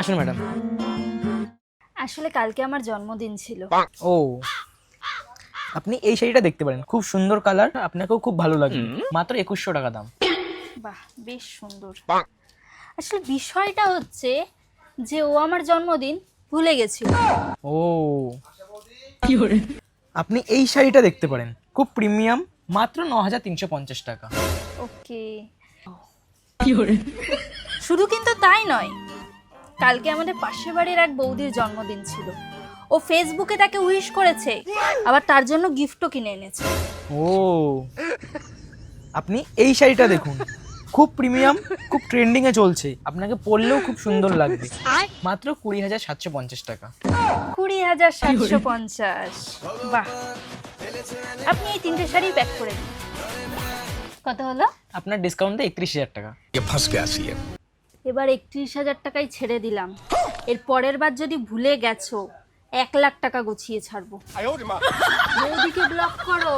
আসুন ম্যাডাম। আসলে কালকে আমার জন্মদিন ছিল। ও, আপনি এই শাড়িটা দেখতে পারেন, খুব সুন্দর কালার, আপনাকেও খুব ভালো লাগবে। মাত্র 2100 টাকা দাম। বাহ, বেশ সুন্দর। আসলে বিষয়টা হচ্ছে যে ও আমার জন্মদিন ভুলে গেছিল। ও, আপনি এই শাড়িটা দেখতে পারেন, খুব প্রিমিয়াম, মাত্র 9350 টাকা। ওকে। শুধু কিন্তু তাই নয়, কালকে আমাদের পাশের বাড়ির এক বৌদির জন্মদিন ছিল। ও ফেসবুকে তাকে উইশ করেছে, আবার তার জন্য গিফটও কিনে এনেছে। ও, আপনি এই শাড়িটা দেখুন, খুব প্রিমিয়াম, খুব ট্রেন্ডিং এ চলছে, আপনাকে পরলেও খুব সুন্দর লাগবে। মাত্র 20,750 টাকা। 20,750। বাহ, আপনি এই তিনটে শাড়ি প্যাক করে দিন। কত হলো? আপনার ডিসকাউন্টে 31,000 টাকা। এবার 31,000 টাকাই ছেড়ে দিলাম। এর পরের বার যদি ভুলে গেছো, 1 লাখ টাকা গুছিয়ে ছাড়বো। বৌদিকে ব্লক করো।